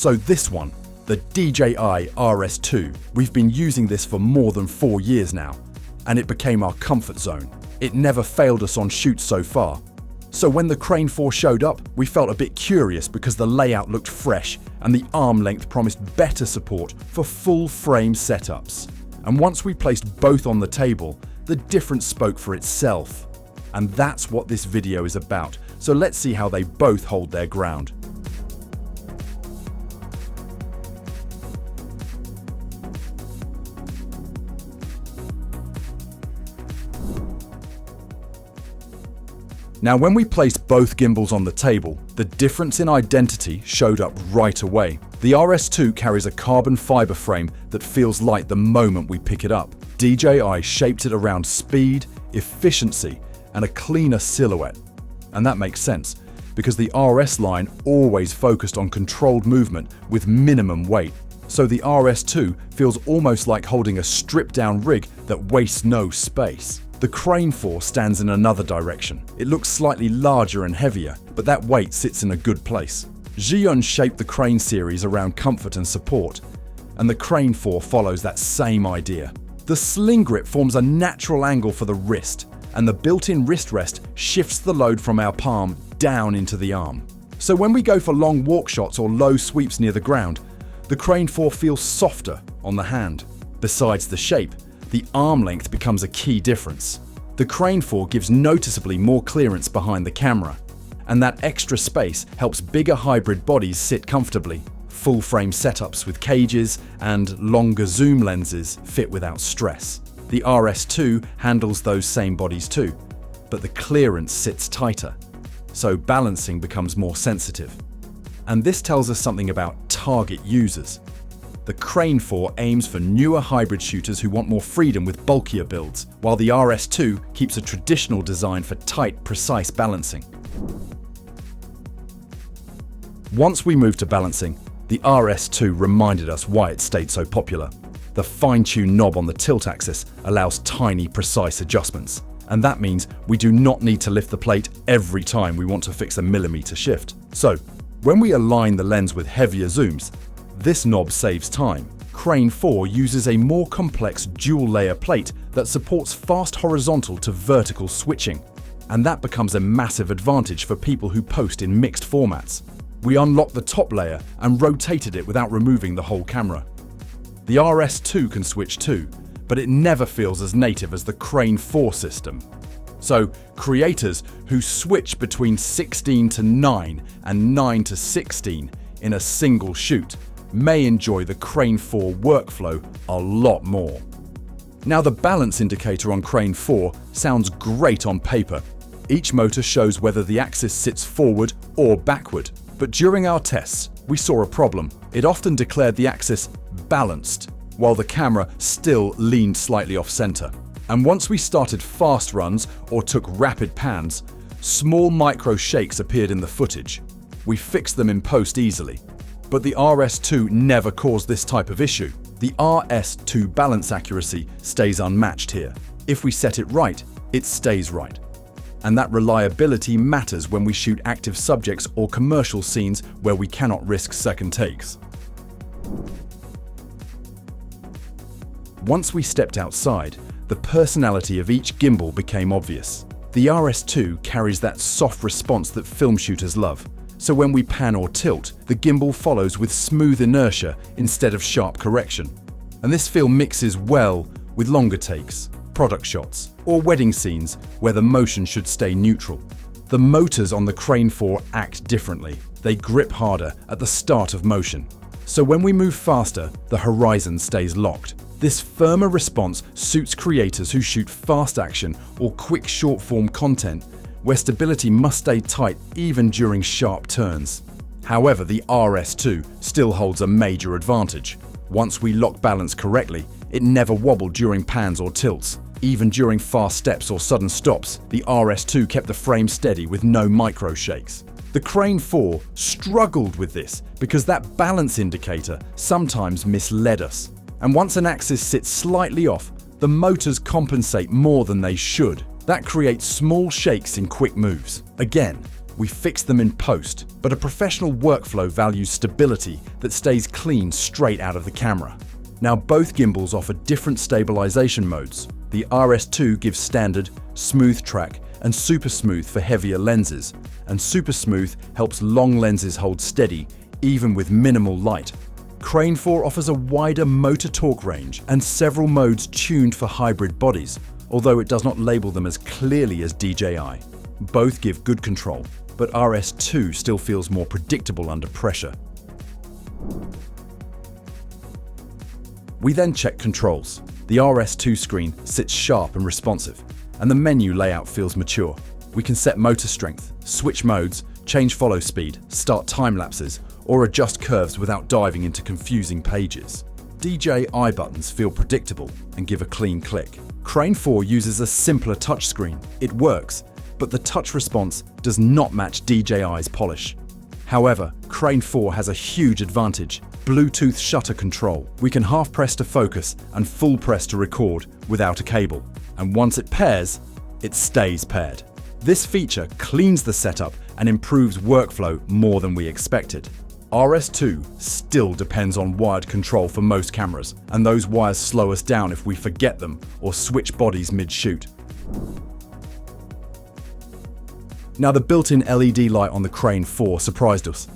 So this one, the DJI RS2, we've been using this for more than 4 years now, and it became our comfort zone. It never failed us on shoots so far. So when the Crane 4 showed up, we felt a bit curious because the layout looked fresh and the arm length promised better support for full frame setups. And once we placed both on the table, the difference spoke for itself. And that's what this video is about. So let's see how they both hold their ground. Now, when we placed both gimbals on the table, the difference in identity showed up right away. The RS2 carries a carbon fiber frame that feels light the moment we pick it up. DJI shaped it around speed, efficiency, and a cleaner silhouette. And that makes sense, because the RS line always focused on controlled movement with minimum weight. So the RS2 feels almost like holding a stripped-down rig that wastes no space. The Crane 4 stands in another direction. It looks slightly larger and heavier, but that weight sits in a good place. Zhiyun shaped the Crane series around comfort and support, and the Crane 4 follows that same idea. The sling grip forms a natural angle for the wrist, and the built-in wrist rest shifts the load from our palm down into the arm. So when we go for long walk shots or low sweeps near the ground, the Crane 4 feels softer on the hand. Besides the shape, the arm length becomes a key difference. The Crane 4 gives noticeably more clearance behind the camera, and that extra space helps bigger hybrid bodies sit comfortably. Full frame setups with cages and longer zoom lenses fit without stress. The RS2 handles those same bodies too, but the clearance sits tighter, so balancing becomes more sensitive. And this tells us something about target users. The Crane 4 aims for newer hybrid shooters who want more freedom with bulkier builds, while the RS2 keeps a traditional design for tight, precise balancing. Once we moved to balancing, the RS2 reminded us why it stayed so popular. The fine-tuned knob on the tilt axis allows tiny, precise adjustments, and that means we do not need to lift the plate every time we want to fix a millimeter shift. So, when we align the lens with heavier zooms, this knob saves time. Crane 4 uses a more complex dual-layer plate that supports fast horizontal to vertical switching, and that becomes a massive advantage for people who post in mixed formats. We unlocked the top layer and rotated it without removing the whole camera. The RS2 can switch too, but it never feels as native as the Crane 4 system. So, creators who switch between 16 to 9 and 9 to 16 in a single shoot may enjoy the Crane 4 workflow a lot more. Now, the balance indicator on Crane 4 sounds great on paper. Each motor shows whether the axis sits forward or backward. But during our tests, we saw a problem. It often declared the axis balanced, while the camera still leaned slightly off-center. And once we started fast runs or took rapid pans, small micro shakes appeared in the footage. We fixed them in post easily. But the RS2 never caused this type of issue. The RS2 balance accuracy stays unmatched here. If we set it right, it stays right. And that reliability matters when we shoot active subjects or commercial scenes where we cannot risk second takes. Once we stepped outside, the personality of each gimbal became obvious. The RS2 carries that soft response that film shooters love. So when we pan or tilt, the gimbal follows with smooth inertia instead of sharp correction. And this feel mixes well with longer takes, product shots, or wedding scenes where the motion should stay neutral. The motors on the Crane 4 act differently. They grip harder at the start of motion. So when we move faster, the horizon stays locked. This firmer response suits creators who shoot fast action or quick short-form content, where stability must stay tight even during sharp turns. However, the RS2 still holds a major advantage. Once we lock balance correctly, it never wobbled during pans or tilts. Even during fast steps or sudden stops, the RS2 kept the frame steady with no micro shakes. The Crane 4 struggled with this because that balance indicator sometimes misled us. And once an axis sits slightly off, the motors compensate more than they should. That creates small shakes in quick moves. Again, We fix them in post, but a professional workflow values stability that stays clean straight out of the camera. Now, both gimbals offer different stabilization modes. The RS2 gives standard, smooth track, and super smooth for heavier lenses, and super smooth helps long lenses hold steady, even with minimal light. Crane 4 offers a wider motor torque range and several modes tuned for hybrid bodies, although it does not label them as clearly as DJI. Both give good control, but RS2 still feels more predictable under pressure. We then check controls. The RS2 screen sits sharp and responsive, and the menu layout feels mature. We can set motor strength, switch modes, change follow speed, start time lapses, or adjust curves without diving into confusing pages. DJI buttons feel predictable and give a clean click. Crane 4 uses a simpler touchscreen. It works, but the touch response does not match DJI's polish. However, Crane 4 has a huge advantage: Bluetooth shutter control. We can half press to focus and full press to record without a cable. And once it pairs, it stays paired. This feature cleans the setup and improves workflow more than we expected. RS2 still depends on wired control for most cameras, and those wires slow us down if we forget them or switch bodies mid-shoot. Now, the built-in LED light on the Crane 4 surprised us.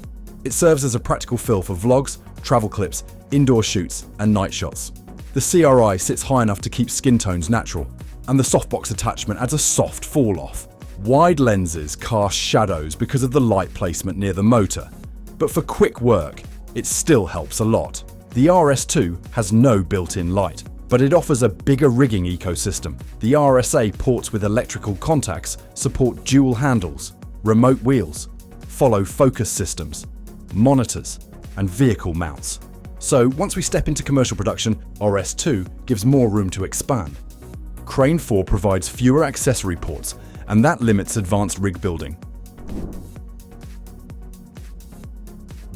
It serves as a practical fill for vlogs, travel clips, indoor shoots, and night shots. The CRI sits high enough to keep skin tones natural, and the softbox attachment adds a soft fall-off. Wide lenses cast shadows because of the light placement near the motor, but for quick work, it still helps a lot. The RS2 has no built-in light, but it offers a bigger rigging ecosystem. The RSA ports with electrical contacts support dual handles, remote wheels, follow focus systems, monitors, and vehicle mounts. So once we step into commercial production, RS2 gives more room to expand. Crane 4 provides fewer accessory ports, and that limits advanced rig building.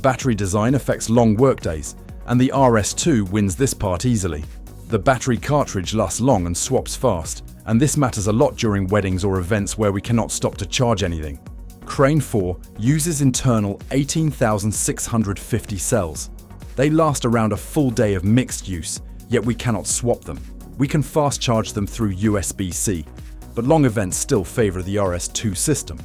Battery design affects long workdays, and the RS2 wins this part easily. The battery cartridge lasts long and swaps fast, and this matters a lot during weddings or events where we cannot stop to charge anything. Crane 4 uses internal 18,650 cells. They last around a full day of mixed use, yet we cannot swap them. We can fast charge them through USB-C, but long events still favor the RS2 system.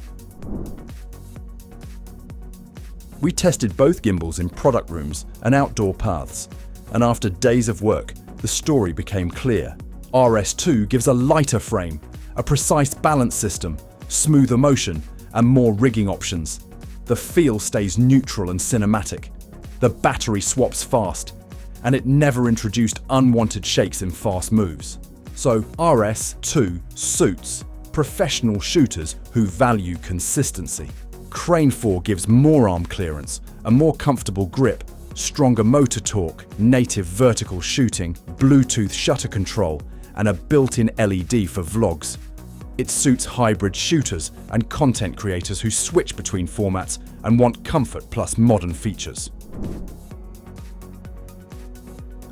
We tested both gimbals in product rooms and outdoor paths, and after days of work, the story became clear. RS2 gives a lighter frame, a precise balance system, smoother motion, and more rigging options. The feel stays neutral and cinematic. The battery swaps fast, and it never introduced unwanted shakes in fast moves. So RS2 suits professional shooters who value consistency. Crane 4 gives more arm clearance, a more comfortable grip, stronger motor torque, native vertical shooting, Bluetooth shutter control, and a built-in LED for vlogs. It suits hybrid shooters and content creators who switch between formats and want comfort plus modern features.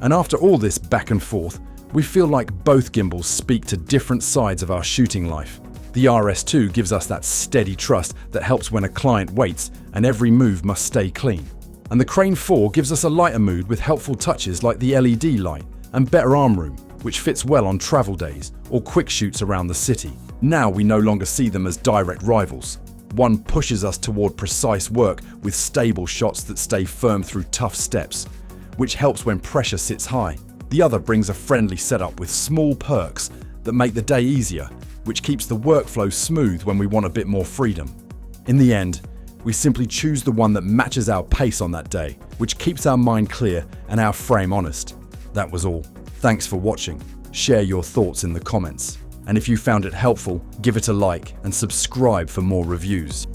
And after all this back and forth, we feel like both gimbals speak to different sides of our shooting life. The RS2 gives us that steady trust that helps when a client waits and every move must stay clean. And the Crane 4 gives us a lighter mood with helpful touches like the LED light and better arm room, which fits well on travel days or quick shoots around the city. Now we no longer see them as direct rivals. One pushes us toward precise work with stable shots that stay firm through tough steps, which helps when pressure sits high. The other brings a friendly setup with small perks that make the day easier, which keeps the workflow smooth when we want a bit more freedom. In the end, we simply choose the one that matches our pace on that day, which keeps our mind clear and our frame honest. That was all. Thanks for watching. Share your thoughts in the comments. And if you found it helpful, give it a like and subscribe for more reviews.